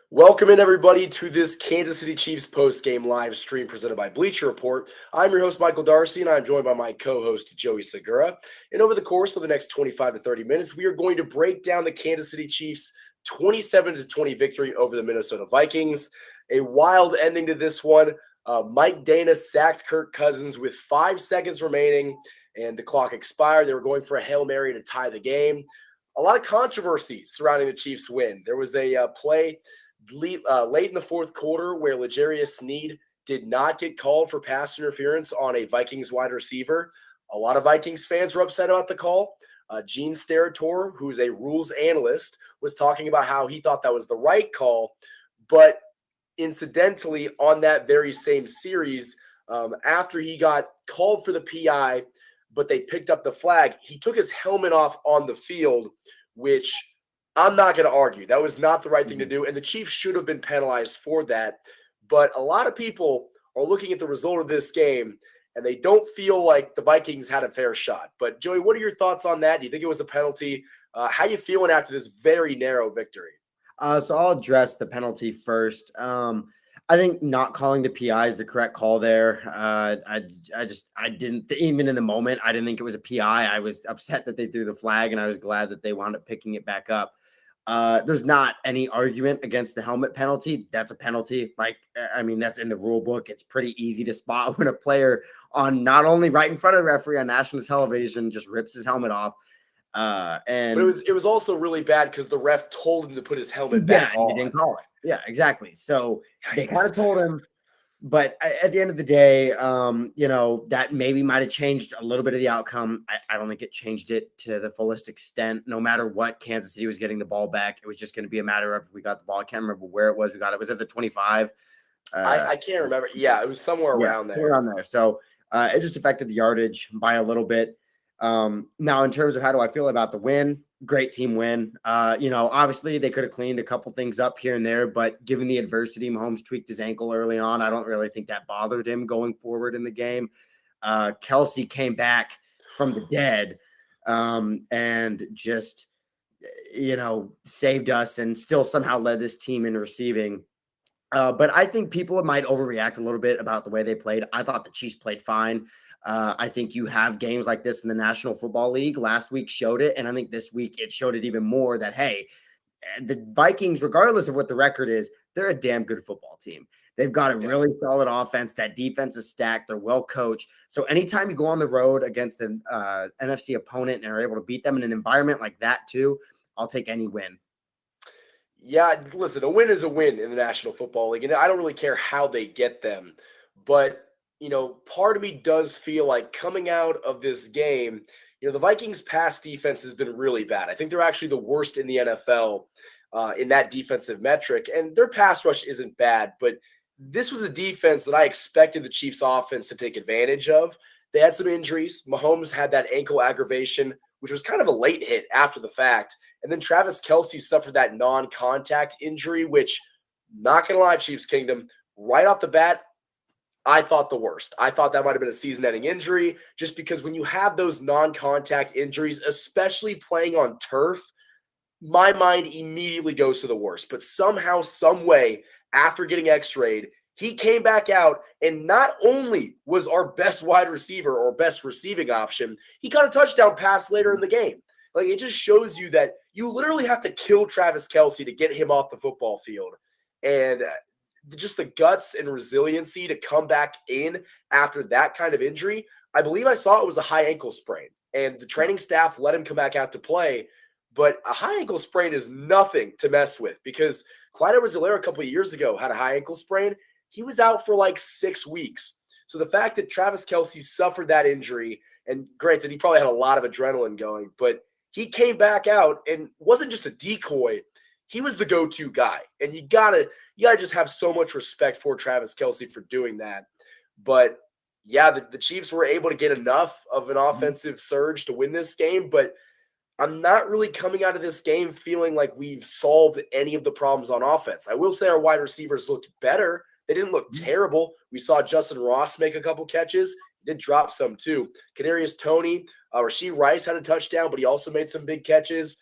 Welcome in, everybody, to this Kansas City Chiefs post-game live stream presented by Bleacher Report. I'm your host, Michael Darcy, and I'm joined by my co-host, Joey Segura. And over the course of the next 25 to 30 minutes, we are going to break down the Kansas City Chiefs' 27-20 victory over the Minnesota Vikings. A wild ending to this one. Mike Dana sacked Kirk Cousins with 5 seconds remaining, and the clock expired. They were going for a Hail Mary to tie the game. A lot of controversy surrounding the Chiefs' win. There was a play late in the fourth quarter where L'Jarius Sneed did not get called for pass interference on a Vikings wide receiver. A lot of Vikings fans were upset about the call. Gene Steratore, who's a rules analyst, was talking about how he thought that was the right call. But incidentally, on that very same series, after he got called for the PI, but they picked up the flag, he took his helmet off on the field, which I'm not going to argue. That was not the right thing to do, and the Chiefs should have been penalized for that. But a lot of people are looking at the result of this game, and they don't feel like the Vikings had a fair shot. But, Joey, what are your thoughts on that? Do you think it was a penalty? How you feeling after this very narrow victory? So I'll address the penalty first. I think not calling the PI is the correct call there. I didn't, even in the moment, I didn't think it was a PI. I was upset that they threw the flag, and I was glad that they wound up picking it back up. There's not any argument against the helmet penalty. That's a penalty. That's in the rule book. It's pretty easy to spot when a player on not only right in front of the referee on national television just rips his helmet off. But it was also really bad because the ref told him to put his helmet back on. He didn't call it. Yeah, exactly. So they kind of told him, but at the end of the day, that maybe might have changed a little bit of the outcome. I don't think it changed it to the fullest extent. No matter what, Kansas City was getting the ball back. It was just going to be a matter of we got the ball. I can't remember where it was. We got it. Was at the 25. I can't remember. Yeah, it was somewhere around there. Around there. So it just affected the yardage by a little bit. Now, in terms of how do I feel about the win, great team win. Obviously they could have cleaned a couple things up here and there, but given the adversity, Mahomes tweaked his ankle early on. I don't really think that bothered him going forward in the game. Kelsey came back from the dead and just, saved us and still somehow led this team in receiving. But I think people might overreact a little bit about the way they played. I thought the Chiefs played fine. I think you have games like this in the National Football League. Last week showed it, and I think this week it showed it even more that, hey, the Vikings, regardless of what the record is, they're a damn good football team. They've got a really solid offense. That defense is stacked. They're well coached. So anytime you go on the road against an NFC opponent and are able to beat them in an environment like that too, I'll take any win. Yeah, listen, a win is a win in the National Football League, and I don't really care how they get them. But part of me does feel like coming out of this game, the Vikings' pass defense has been really bad. I think they're actually the worst in the NFL in that defensive metric, and their pass rush isn't bad, but this was a defense that I expected the Chiefs' offense to take advantage of. They had some injuries. Mahomes had that ankle aggravation, which was kind of a late hit after the fact, and then Travis Kelce suffered that non-contact injury, which, not going to lie, Chiefs Kingdom, right off the bat, I thought the worst. I thought that might have been a season-ending injury just because when you have those non-contact injuries, especially playing on turf, my mind immediately goes to the worst. But somehow, some way, after getting x-rayed, he came back out, and not only was our best wide receiver or best receiving option, he got a touchdown pass later in the game. Like, it just shows you that you literally have to kill Travis Kelce to get him off the football field. And just the guts and resiliency to come back in after that kind of injury. I believe I saw it was a high ankle sprain, and the training staff let him come back out to play. But a high ankle sprain is nothing to mess with because Clyde Edwards-Helaire a couple of years ago had a high ankle sprain. He was out for like 6 weeks. So the fact that Travis Kelce suffered that injury, and granted, he probably had a lot of adrenaline going, but he came back out and wasn't just a decoy. He was the go-to guy, and you gotta just have so much respect for Travis Kelce for doing that. But yeah, the Chiefs were able to get enough of an offensive surge to win this game, but I'm not really coming out of this game feeling like we've solved any of the problems on offense. I will say our wide receivers looked better. They didn't look terrible. We saw Justin Ross make a couple catches. He did drop some too. Kadarius Toney, Rashee Rice had a touchdown, but he also made some big catches.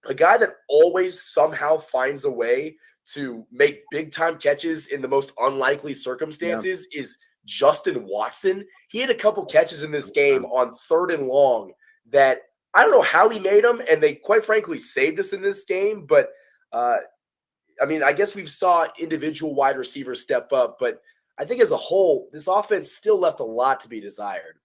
A guy that always somehow finds a way to make big time catches in the most unlikely circumstances is Justin Watson. He had a couple catches in this game on 3rd and long that I don't know how he made them, and they quite frankly saved us in this game. But I mean, I guess we saw individual wide receivers step up, but I think as a whole, this offense still left a lot to be desired.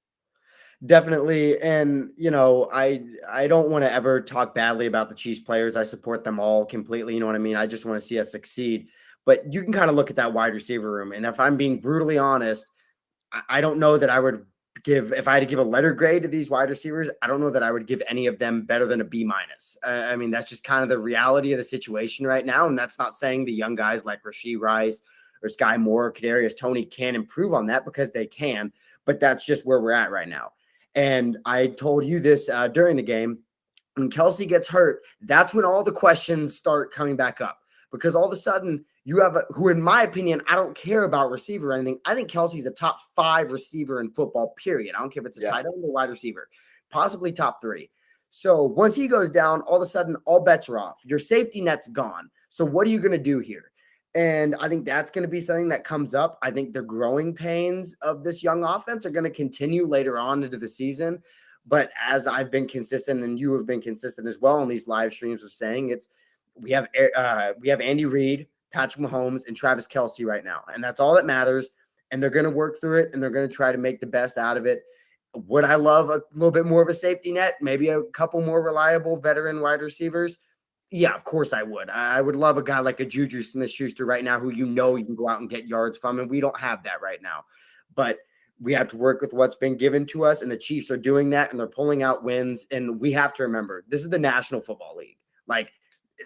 Definitely. And, you know, I don't want to ever talk badly about the Chiefs players. I support them all completely. You know what I mean? I just want to see us succeed. But you can kind of look at that wide receiver room. And if I'm being brutally honest, I don't know that I would give, if I had to give a letter grade to these wide receivers, I don't know that I would give any of them better than a B minus. I mean, that's just kind of the reality of the situation right now. And that's not saying the young guys like Rashee Rice or Sky Moore, or Kadarius Toney can improve on that, because they can, but that's just where we're at right now. And I told you this during the game, when Kelsey gets hurt, that's when all the questions start coming back up, because all of a sudden you have who, in my opinion, I don't care about receiver or anything. I think Kelsey's a top 5 receiver in football, period. I don't care if it's a tight end or wide receiver, possibly top 3. So once he goes down, all of a sudden all bets are off. Your safety net's gone. So what are you going to do here? And I think that's going to be something that comes up. I think the growing pains of this young offense are going to continue later on into the season. But as I've been consistent, and you have been consistent as well on these live streams of saying, we have Andy Reid, Patrick Mahomes, and Travis Kelce right now. And that's all that matters. And they're going to work through it, and they're going to try to make the best out of it. Would I love a little bit more of a safety net? Maybe a couple more reliable veteran wide receivers? Yeah, of course I would. I would love a guy like a Juju Smith-Schuster right now, who you can go out and get yards from, and we don't have that right now. But we have to work with what's been given to us, and the Chiefs are doing that, and they're pulling out wins. And we have to remember, this is the National Football League. Like,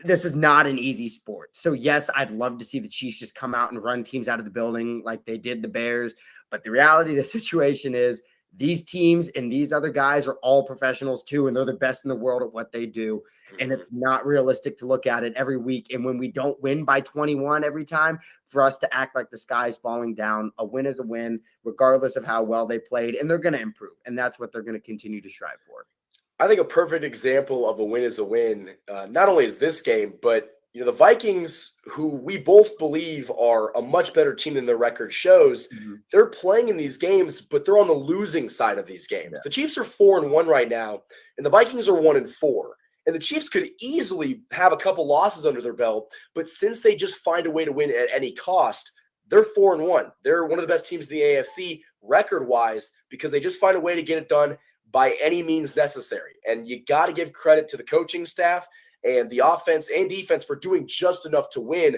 this is not an easy sport. So, yes, I'd love to see the Chiefs just come out and run teams out of the building like they did the Bears. But the reality of the situation is, these teams and these other guys are all professionals too, and they're the best in the world at what they do. And it's not realistic to look at it every week. And when we don't win by 21 every time, for us to act like the sky's falling down. A win is a win, regardless of how well they played, and they're going to improve. And that's what they're going to continue to strive for. I think a perfect example of a win is a win, not only is this game, but the Vikings, who we both believe are a much better team than their record shows, they're playing in these games, but they're on the losing side of these games. Yeah. The Chiefs are 4-1 right now, and the Vikings are 1-4. And the Chiefs could easily have a couple losses under their belt, but since they just find a way to win at any cost, they're 4-1. They're one of the best teams in the AFC record-wise, because they just find a way to get it done by any means necessary. And you got to give credit to the coaching staff and the offense and defense for doing just enough to win.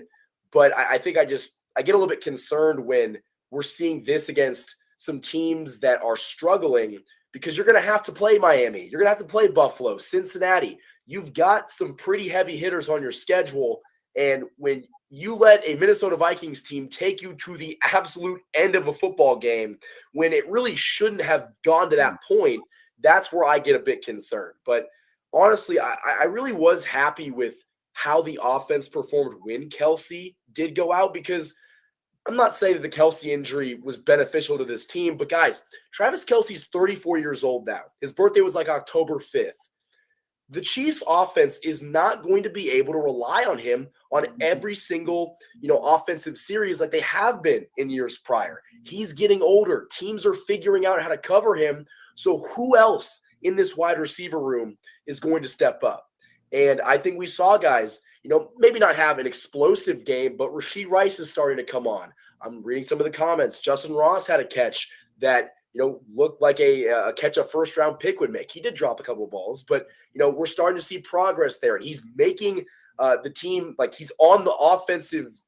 But I think I get a little bit concerned when we're seeing this against some teams that are struggling, because you're going to have to play Miami. You're going to have to play Buffalo, Cincinnati. You've got some pretty heavy hitters on your schedule. And when you let a Minnesota Vikings team take you to the absolute end of a football game, when it really shouldn't have gone to that point, that's where I get a bit concerned. But honestly, I really was happy with how the offense performed when Kelsey did go out, because I'm not saying that the Kelsey injury was beneficial to this team, but guys, Travis Kelce's 34 years old now. His birthday was like October 5th. The Chiefs offense is not going to be able to rely on him on every single, offensive series like they have been in years prior. He's getting older. Teams are figuring out how to cover him. So who else in this wide receiver room is going to step up? And I think we saw guys, maybe not have an explosive game, but Rashee Rice is starting to come on. I'm reading some of the comments. Justin Ross had a catch that, looked like a catch a first-round pick would make. He did drop a couple of balls, but, we're starting to see progress there. And he's making the team, like, he's on the offensive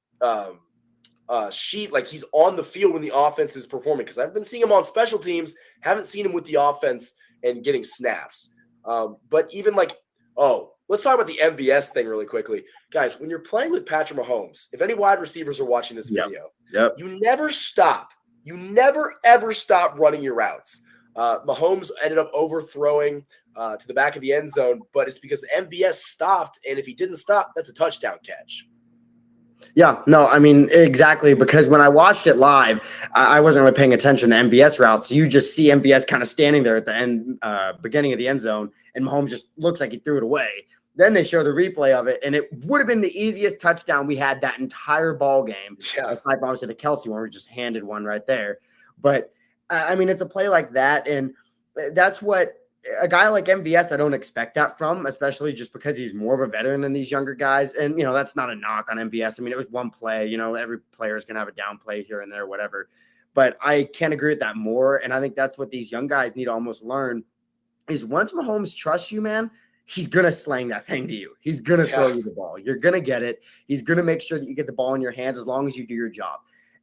sheet, like he's on the field when the offense is performing. Because I've been seeing him on special teams, haven't seen him with the offense and getting snaps. But even let's talk about the MVS thing really quickly. Guys, when you're playing with Patrick Mahomes, if any wide receivers are watching this video, you never stop. You never, ever stop running your routes. Mahomes ended up overthrowing to the back of the end zone, but it's because MVS stopped, and if he didn't stop, that's a touchdown catch. Yeah, no, I mean, exactly, because when I watched it live, I wasn't really paying attention to MVS routes. So you just see MVS kind of standing there at the end, beginning of the end zone, and Mahomes just looks like he threw it away. Then they show the replay of it, and it would have been the easiest touchdown we had that entire ball game. Yeah. Aside from obviously the Kelsey one, we just handed one right there. But I mean, it's a play like that, and that's what a guy like MVS, I don't expect that from, especially just because he's more of a veteran than these younger guys. And, that's not a knock on MVS. I mean, it was one play, every player is going to have a down play here and there, whatever. But I can't agree with that more. And I think that's what these young guys need to almost learn is once Mahomes trusts you, man, he's going to slang that thing to you. He's going to throw you the ball. You're going to get it. He's going to make sure that you get the ball in your hands as long as you do your job.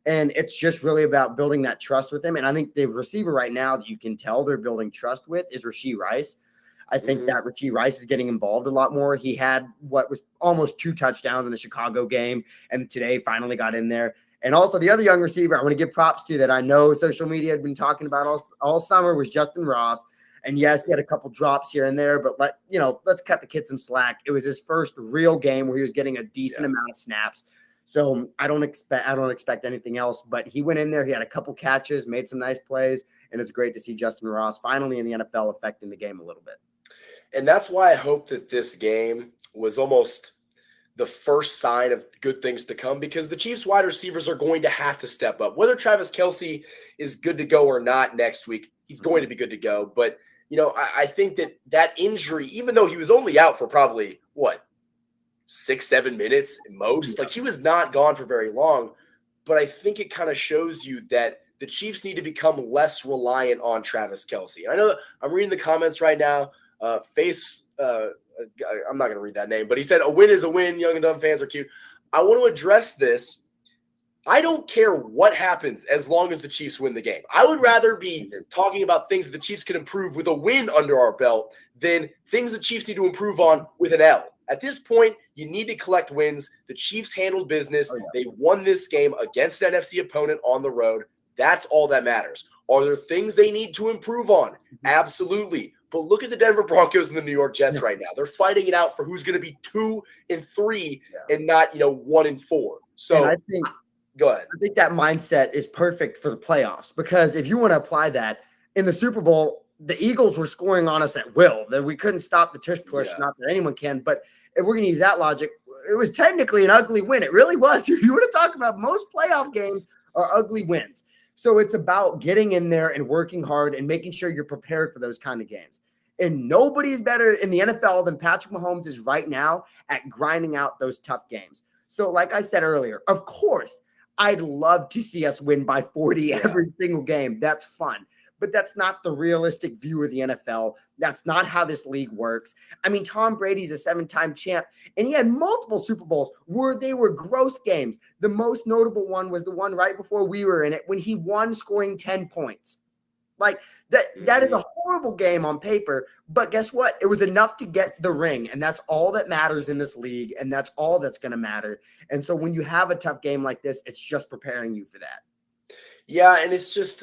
And it's just really about building that trust with him. And I think the receiver right now that you can tell they're building trust with is Rashee Rice. I think that Rashee Rice is getting involved a lot more. He had what was almost 2 touchdowns in the Chicago game, and today finally got in there. And also the other young receiver I want to give props to that I know social media had been talking about all summer was Justin Ross. And yes, he had a couple drops here and there, but let's cut the kid some slack. It was his first real game where he was getting a decent amount of snaps. So I don't expect anything else, but he went in there. He had a couple catches, made some nice plays, and it's great to see Justin Ross finally in the NFL affecting the game a little bit. And that's why I hope that this game was almost the first sign of good things to come, because the Chiefs wide receivers are going to have to step up. Whether Travis Kelce is good to go or not next week, he's going to be good to go. But, I think that injury, even though he was only out for probably, 6-7 minutes at most. Like, he was not gone for very long, but I think it kind of shows you that the Chiefs need to become less reliant on Travis Kelce. I know that I'm reading the comments right now. I'm not going to read that name, but he said, a win is a win. Young and dumb fans are cute. I want to address this. I don't care what happens as long as the Chiefs win the game. I would rather be talking about things that the Chiefs can improve with a win under our belt than things the Chiefs need to improve on with an L. At this point, you need to collect wins. The Chiefs handled business. They won this game against an NFC opponent on the road. That's all that matters. Are there things they need to improve on? Absolutely. But look at the Denver Broncos and the New York Jets right now. They're fighting it out for who's going to be 2 and 3 and not, 1 and 4. So I think go ahead. I think that mindset is perfect for the playoffs, because if you want to apply that in the Super Bowl, the Eagles were scoring on us at will. That we couldn't stop the tush push, not that anyone can. But if we're going to use that logic, it was technically an ugly win. It really was. If you want to talk about, most playoff games are ugly wins. So it's about getting in there and working hard and making sure you're prepared for those kind of games. And nobody's better in the NFL than Patrick Mahomes is right now at grinding out those tough games. So like I said earlier, of course, I'd love to see us win by 40 every single game. That's fun. But that's not the realistic view of the NFL. That's not how this league works. I mean, Tom Brady's a 7-time champ, and he had multiple Super Bowls where they were gross games. The most notable one was the one right before we were in it when he won scoring 10 points. Like, that is a horrible game on paper, but guess what? It was enough to get the ring, and that's all that matters in this league, and that's all that's going to matter. And so when you have a tough game like this, it's just preparing you for that. Yeah, and it's just,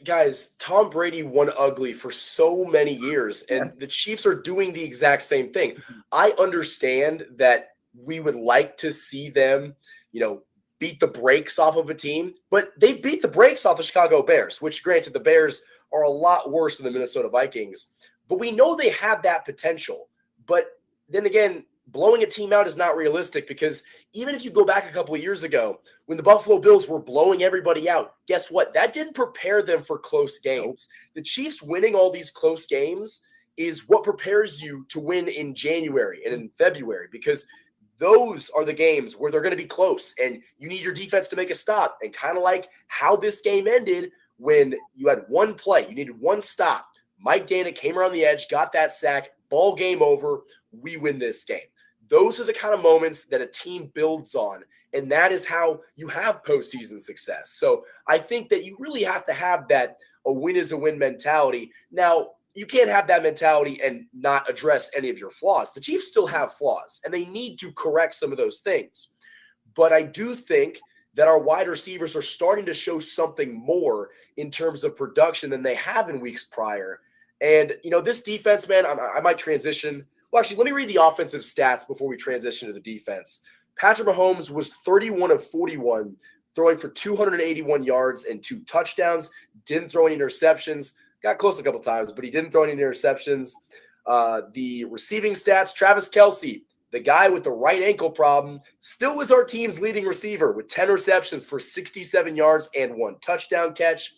guys, Tom Brady won ugly for so many years, and the Chiefs are doing the exact same thing. I understand that we would like to see them, beat the brakes off of a team, but they beat the brakes off the Chicago Bears, which, granted, the Bears are a lot worse than the Minnesota Vikings. But we know they have that potential. But then again, blowing a team out is not realistic, because even if you go back a couple of years ago when the Buffalo Bills were blowing everybody out, guess what? That didn't prepare them for close games. The Chiefs winning all these close games is what prepares you to win in January and in February, because those are the games where they're going to be close and you need your defense to make a stop. And kind of like how this game ended, when you had one play, you needed one stop. Mike Dana came around the edge, got that sack, ball game over, we win this game. Those are the kind of moments that a team builds on, and that is how you have postseason success. So I think that you really have to have that a win is a win mentality. Now, you can't have that mentality and not address any of your flaws. The Chiefs still have flaws, and they need to correct some of those things. But I do think that our wide receivers are starting to show something more in terms of production than they have in weeks prior. And, this defense, man, I might transition. Well, actually, let me read the offensive stats before we transition to the defense. Patrick Mahomes was 31 of 41, throwing for 281 yards and 2 touchdowns. Didn't throw any interceptions. Got close a couple times, but he didn't throw any interceptions. The receiving stats, Travis Kelce, the guy with the right ankle problem, still was our team's leading receiver with 10 receptions for 67 yards and 1 touchdown catch.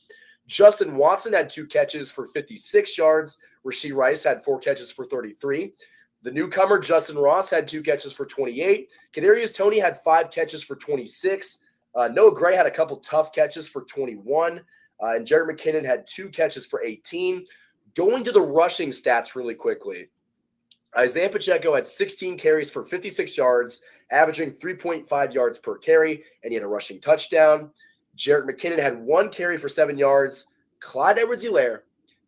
Justin Watson had 2 catches for 56 yards. Rashee Rice had 4 catches for 33. The newcomer, Justin Ross, had 2 catches for 28. Kadarius Toney had 5 catches for 26. Noah Gray had a couple tough catches for 21. And Jared McKinnon had 2 catches for 18. Going to the rushing stats really quickly. Isaiah Pacheco had 16 carries for 56 yards, averaging 3.5 yards per carry, and he had a rushing touchdown. Jarek McKinnon had 1 carry for 7 yards. Clyde Edwards-Helaire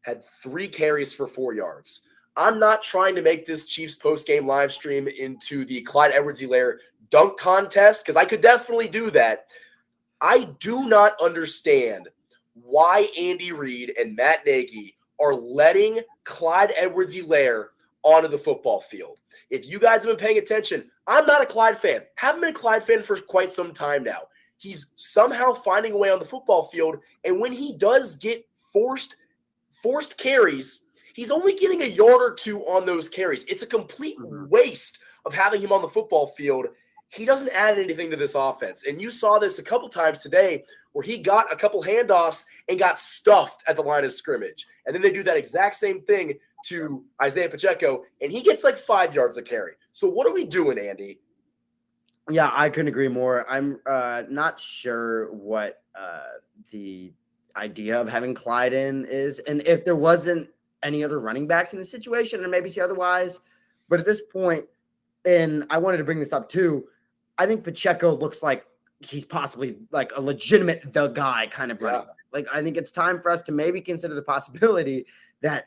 had 3 carries for 4 yards. I'm not trying to make this Chiefs post-game live stream into the Clyde Edwards-Helaire dunk contest, because I could definitely do that. I do not understand why Andy Reid and Matt Nagy are letting Clyde Edwards-Helaire onto the football field. If you guys have been paying attention, I'm not a Clyde fan. Haven't been a Clyde fan for quite some time now. He's somehow finding a way on the football field, and when he does get forced carries, he's only getting a yard or 2 on those carries. It's a complete waste of having him on the football field. He doesn't add anything to this offense. And you saw this a couple times today where he got a couple handoffs and got stuffed at the line of scrimmage. And then they do that exact same thing to Isaiah Pacheco, and he gets like 5 yards a carry. So what are we doing, Andy? Yeah, I couldn't agree more. I'm not sure what the idea of having Clyde in is. And if there wasn't any other running backs in the situation, and maybe see otherwise. But at this point, and I wanted to bring this up too, I think Pacheco looks like he's possibly like a legitimate the guy kind of running back. Like, I think it's time for us to maybe consider the possibility that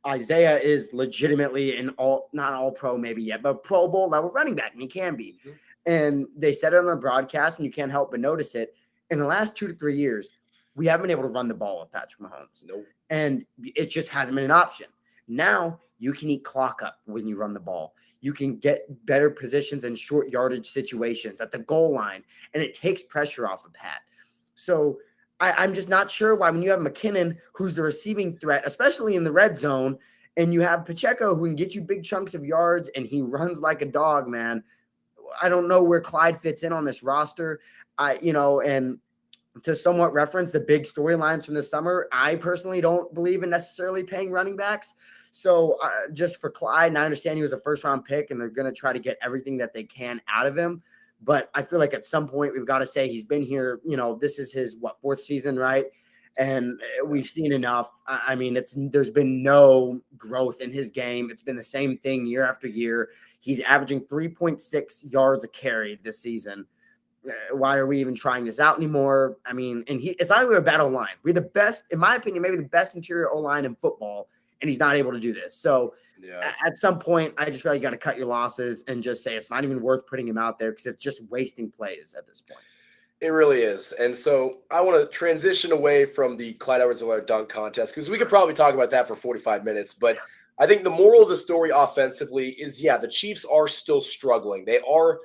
Isaiah is legitimately not all pro maybe yet, but Pro Bowl level running back, and he can be. Mm-hmm. And they said it on the broadcast, and you can't help but notice it. In the last 2 to 3 years, we haven't been able to run the ball with Patrick Mahomes. Nope. And it just hasn't been an option. Now you can eat clock up when you run the ball. You can get better positions in short yardage situations at the goal line, and it takes pressure off of Pat. So I'm just not sure why, when you have McKinnon, who's the receiving threat, especially in the red zone, and you have Pacheco, who can get you big chunks of yards, and he runs like a dog, man. I don't know where Clyde fits in on this roster. And to somewhat reference the big storylines from the summer, I personally don't believe in necessarily paying running backs. So just for Clyde, and I understand he was a first-round pick, and they're going to try to get everything that they can out of him. But I feel like at some point we've got to say he's been here. This is his, 4th season, right? And we've seen enough. I mean, there's been no growth in his game. It's been the same thing year after year. He's averaging 3.6 yards a carry this season. Why are we even trying this out anymore? I mean, and it's not even a bad O-line. We're the best, in my opinion, maybe the best interior O-line in football, and he's not able to do this. So at some point, I just feel like you got to cut your losses and just say it's not even worth putting him out there, because it's just wasting plays at this point. It really is. And so I want to transition away from the Clyde Edwards-Helaire dunk contest, because we could probably talk about that for 45 minutes. But I think the moral of the story offensively is, the Chiefs are still struggling. They are,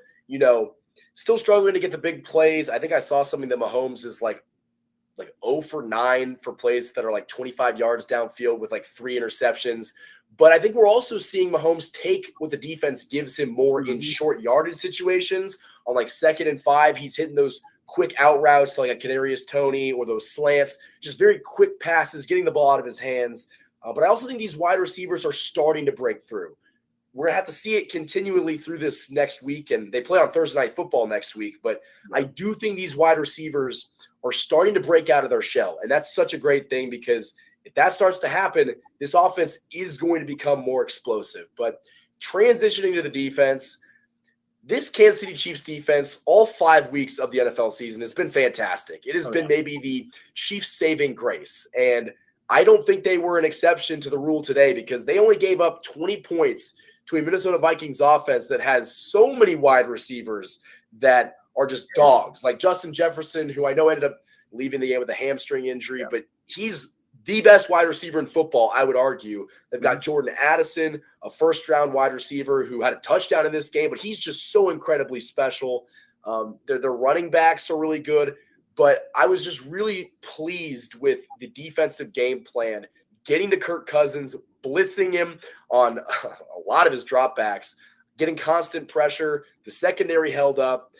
still struggling to get the big plays. I think I saw something that Mahomes is like 0 for 9 for plays that are like 25 yards downfield with like 3 interceptions. But I think we're also seeing Mahomes take what the defense gives him more in short yardage situations. On like 2nd and 5, he's hitting those quick out routes to like a Kadarius Toney or those slants, just very quick passes, getting the ball out of his hands. But I also think these wide receivers are starting to break through. We're going to have to see it continually through this next week, and they play on Thursday Night Football next week. But I do think these wide receivers are starting to break out of their shell, and that's such a great thing, because if that starts to happen, this offense is going to become more explosive. But transitioning to the defense, this Kansas City Chiefs defense, all 5 weeks of the NFL season, has been fantastic. It has been maybe the Chiefs' saving grace, and I don't think they were an exception to the rule today, because they only gave up 20 points to a Minnesota Vikings offense that has so many wide receivers that are just dogs, like Justin Jefferson, who I know ended up leaving the game with a hamstring injury, but he's the best wide receiver in football, I would argue. They've got Jordan Addison, a first-round wide receiver who had a touchdown in this game, but he's just so incredibly special. Their running backs are really good, but I was just really pleased with the defensive game plan, getting to Kirk Cousins, blitzing him on a lot of his dropbacks, getting constant pressure. The secondary held up.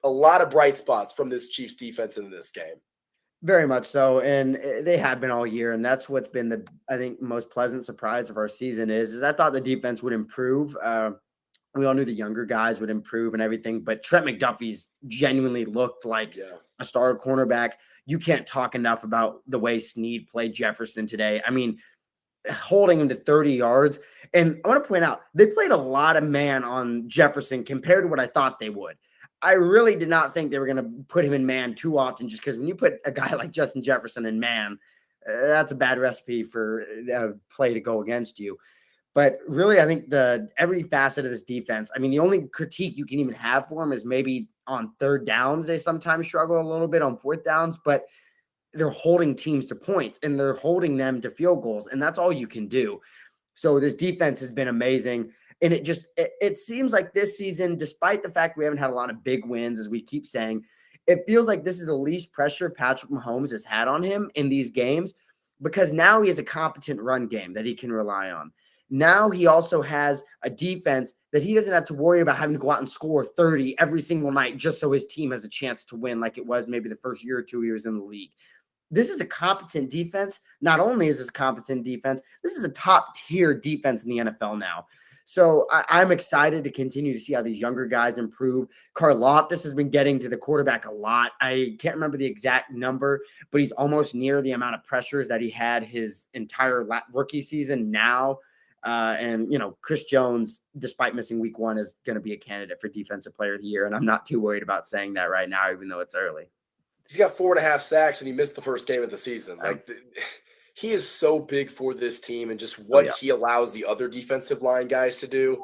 A lot of bright spots from this Chiefs defense in this game. Very much so, and they have been all year, and that's what's been the, I think, most pleasant surprise of our season is I thought the defense would improve. We all knew the younger guys would improve and everything, but Trent McDuffie's genuinely looked like a star cornerback. You can't talk enough about the way Snead played Jefferson today. I mean, holding him to 30 yards. And I want to point out, they played a lot of man on Jefferson compared to what I thought they would. I really did not think they were going to put him in man too often, just because when you put a guy like Justin Jefferson in man, that's a bad recipe for a play to go against you. But really, I think every facet of this defense, I mean, the only critique you can even have for them is maybe on third downs. They sometimes struggle a little bit on fourth downs, but they're holding teams to points and they're holding them to field goals. And that's all you can do. So this defense has been amazing. And it seems like this season, despite the fact we haven't had a lot of big wins, as we keep saying, it feels like this is the least pressure Patrick Mahomes has had on him in these games, because now he has a competent run game that he can rely on. Now he also has a defense that he doesn't have to worry about having to go out and score 30 every single night just so his team has a chance to win, like it was maybe the first year or 2 years in the league. This is a competent defense. Not only is this competent defense, this is a top-tier defense in the NFL now. So I'm excited to continue to see how these younger guys improve. Karlaftis has been getting to the quarterback a lot. I can't remember the exact number, but he's almost near the amount of pressures that he had his entire rookie season now. And, Chris Jones, despite missing week 1, is going to be a candidate for Defensive Player of the Year. And I'm not too worried about saying that right now, even though it's early. He's got 4.5 sacks, and he missed the first game of the season. He is so big for this team and just what he allows the other defensive line guys to do.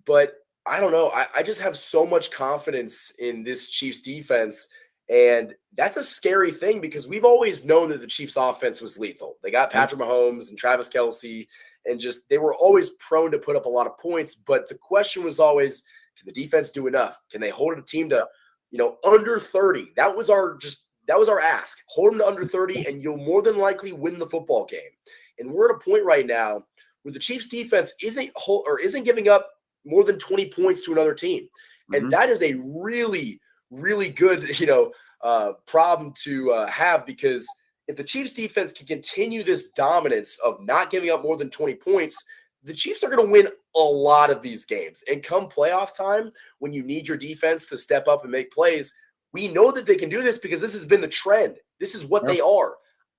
But I don't know. I just have so much confidence in this Chiefs defense. And that's a scary thing because we've always known that the Chiefs offense was lethal. They got Patrick Mahomes and Travis Kelce, and just they were always prone to put up a lot of points. But the question was always, can the defense do enough? Can they hold a team to, under 30? That was our ask. Hold them to under 30, and you'll more than likely win the football game. And we're at a point right now where the Chiefs defense isn't giving up more than 20 points to another team. And that is a really, really good, problem to have, because if the Chiefs defense can continue this dominance of not giving up more than 20 points, the Chiefs are going to win a lot of these games. And come playoff time, when you need your defense to step up and make plays, we know that they can do this because this has been the trend. This is what they are.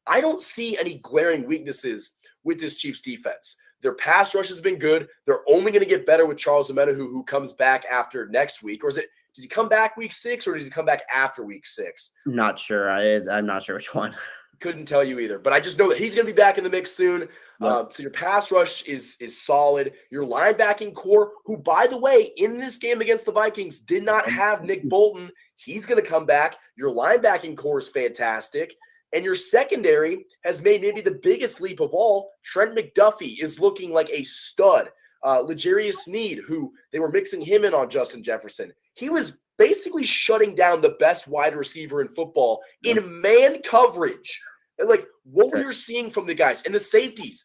I don't see any glaring weaknesses with this Chiefs defense. Their pass rush has been good. They're only going to get better with Charles Omenihu, who comes back after next week. Or does he come back week 6 or does he come back after week 6? Not sure. I'm not sure which one. Couldn't tell you either. But I just know that he's going to be back in the mix soon. So your pass rush is solid. Your linebacking core, who, by the way, in this game against the Vikings, did not have Nick Bolton. He's going to come back. Your linebacking core is fantastic. And your secondary has made maybe the biggest leap of all. Trent McDuffie is looking like a stud. L'Jarius Sneed, who they were mixing him in on Justin Jefferson. He was basically shutting down the best wide receiver in football in man coverage. And what we were seeing from the guys and the safeties,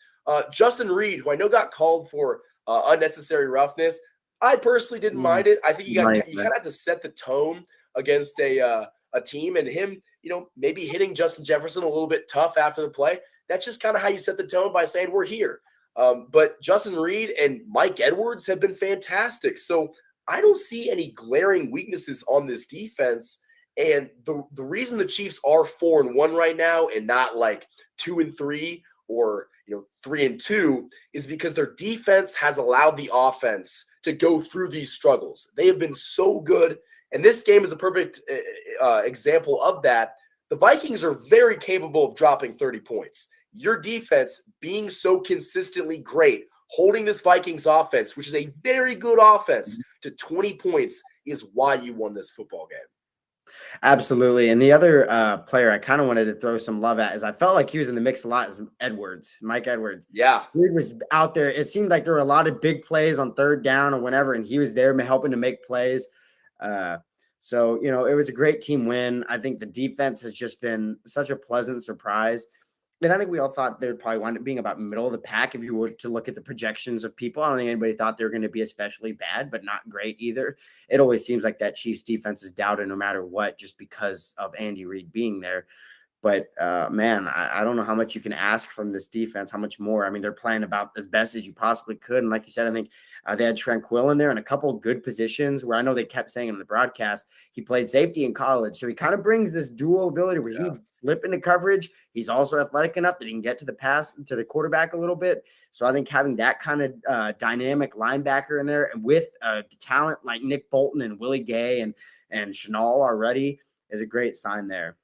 Justin Reed, who I know got called for unnecessary roughness. I personally didn't mind it. I think you kind of have to set the tone against a team, and him, maybe hitting Justin Jefferson a little bit tough after the play. That's just kind of how you set the tone, by saying we're here. But Justin Reed and Mike Edwards have been fantastic. So I don't see any glaring weaknesses on this defense. And the reason the Chiefs are 4-1 right now and not 2-3 or 3-2 is because their defense has allowed the offense to go through these struggles. They have been so good. And this game is a perfect example of that. The Vikings are very capable of dropping 30 points. Your defense being so consistently great, holding this Vikings offense, which is a very good offense, to 20 points is why you won this football game. Absolutely. And the other player I kind of wanted to throw some love at is I felt like he was in the mix a lot is Mike Edwards. Yeah. He was out there. It seemed like there were a lot of big plays on third down or whenever, and he was there helping to make plays. So, it was a great team win. I think the defense has just been such a pleasant surprise. And I think we all thought they would probably wind up being about middle of the pack if you were to look at the projections of people. I don't think anybody thought they were going to be especially bad, but not great either. It always seems like that Chiefs defense is doubted no matter what, just because of Andy Reid being there. But man, I don't know how much you can ask from this defense. How much more? I mean, they're playing about as best as you possibly could. And like you said, I think they had Tranquil in there in a couple of good positions where I know they kept saying in the broadcast he played safety in college, so he kind of brings this dual ability where he Yeah. can slip into coverage. He's also athletic enough that he can get to the pass to the quarterback a little bit. So I think having that kind of dynamic linebacker in there and with talent like Nick Bolton and Willie Gay and Chenal already is a great sign there.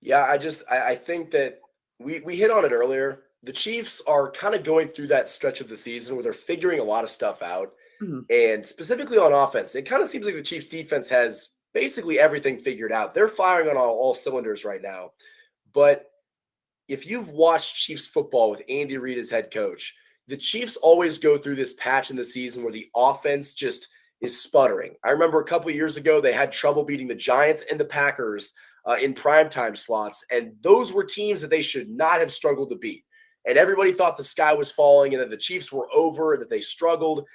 Yeah, I think that we hit on it earlier. The Chiefs are kind of going through that stretch of the season where they're figuring a lot of stuff out. Mhm. And specifically on offense, it kind of seems like the Chiefs defense has basically everything figured out. They're firing on all cylinders right now. But if you've watched Chiefs football with Andy Reid as head coach, the Chiefs always go through this patch in the season where the offense just is sputtering. I remember a couple of years ago, they had trouble beating the Giants and the Packers in primetime slots. And those were teams that they should not have struggled to beat. And everybody thought the sky was falling and that the Chiefs were over and that they struggled.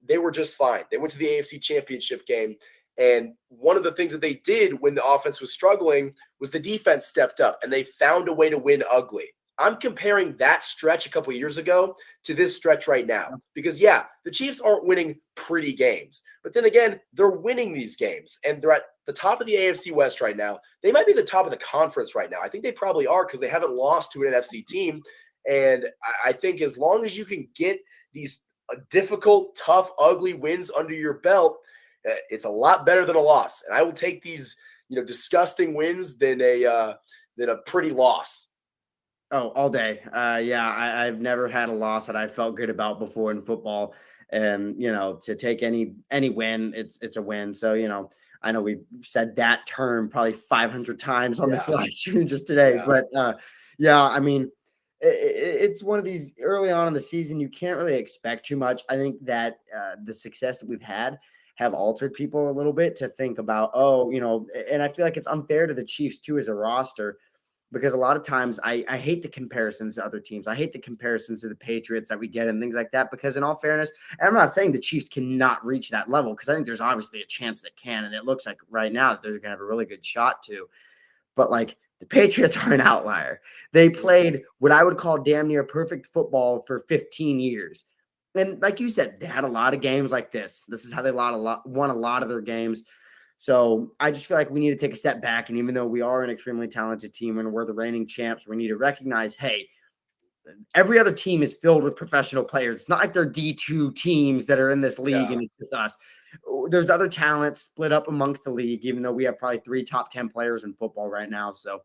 They were just fine. They went to the AFC Championship game. And one of the things that they did when the offense was struggling was the defense stepped up and they found a way to win ugly. I'm comparing that stretch a couple of years ago to this stretch right now because, yeah, the Chiefs aren't winning pretty games. But then again, they're winning these games and they're at the top of the AFC West right now. They might be the top of the conference right now. I think they probably are because they haven't lost to an NFC team. And I think as long as you can get these difficult, tough, ugly wins under your belt, it's a lot better than a loss. And I will take these, disgusting wins than a pretty loss. Oh, all day. Yeah, I've never had a loss that I felt good about before in football. And to take any win, it's a win. So I know we've said that term probably 500 times on this Yeah. live stream just today, Yeah. but yeah, I mean, it's one of these early on in the season. You can't really expect too much. I think that the success that we've had have altered people a little bit to think about, and I feel like it's unfair to the Chiefs too as a roster because a lot of times I hate the comparisons to other teams. I hate the comparisons to the Patriots that we get and things like that because in all fairness, and I'm not saying the Chiefs cannot reach that level because I think there's obviously a chance that can, and it looks like right now that they're going to have a really good shot to. But like the Patriots are an outlier. They played what I would call damn near perfect football for 15 years. And like you said, they had a lot of games like this. This is how they won a lot of their games. So I just feel like we need to take a step back. And even though we are an extremely talented team and we're the reigning champs, we need to recognize, hey, every other team is filled with professional players. It's not like they're D2 teams that are in this league and it's just us. There's other talent split up amongst the league, even though we have probably 3 top 10 players in football right now. So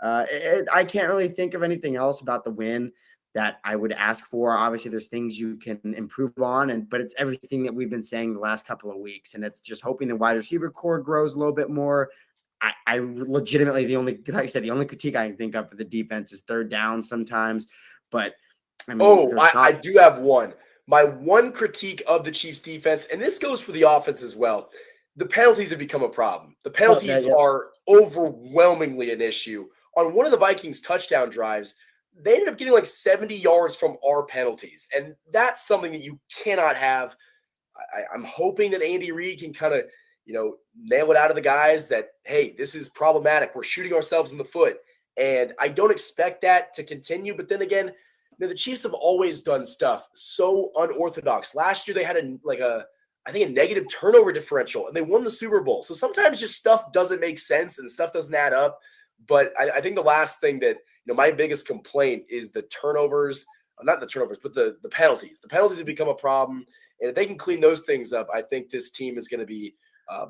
I can't really think of anything else about the win that I would ask for. Obviously, there's things you can improve on, but it's everything that we've been saying the last couple of weeks. And it's just hoping the wide receiver core grows a little bit more. I legitimately, like I said, the only critique I can think of for the defense is third down sometimes. But I mean, I do have one. My one critique of the Chiefs defense, and this goes for the offense as well, the penalties have become a problem. The penalties are overwhelmingly an issue. On one of the Vikings touchdown drives, they ended up getting like 70 yards from our penalties. And that's something that you cannot have. I'm hoping that Andy Reid can kind of, nail it out of the guys that, hey, this is problematic. We're shooting ourselves in the foot. And I don't expect that to continue. But then again, the Chiefs have always done stuff so unorthodox. Last year, they had I think a negative turnover differential, and they won the Super Bowl. So sometimes just stuff doesn't make sense and stuff doesn't add up. But I think the last thing that, my biggest complaint is the turnovers, not the turnovers, but the penalties. The penalties have become a problem. And if they can clean those things up, I think this team is going to be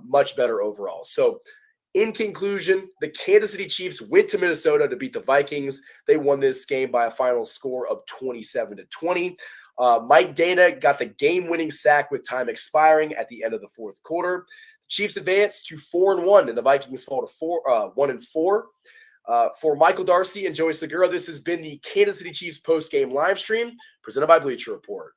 much better overall. So in conclusion, the Kansas City Chiefs went to Minnesota to beat the Vikings. They won this game by a final score of 27-20. Mike Dana got the game-winning sack with time expiring at the end of the fourth quarter. The Chiefs advanced to 4-1, and the Vikings fall to 1-4. For Michael Darcy and Joey Segura, this has been the Kansas City Chiefs post-game live stream presented by Bleacher Report.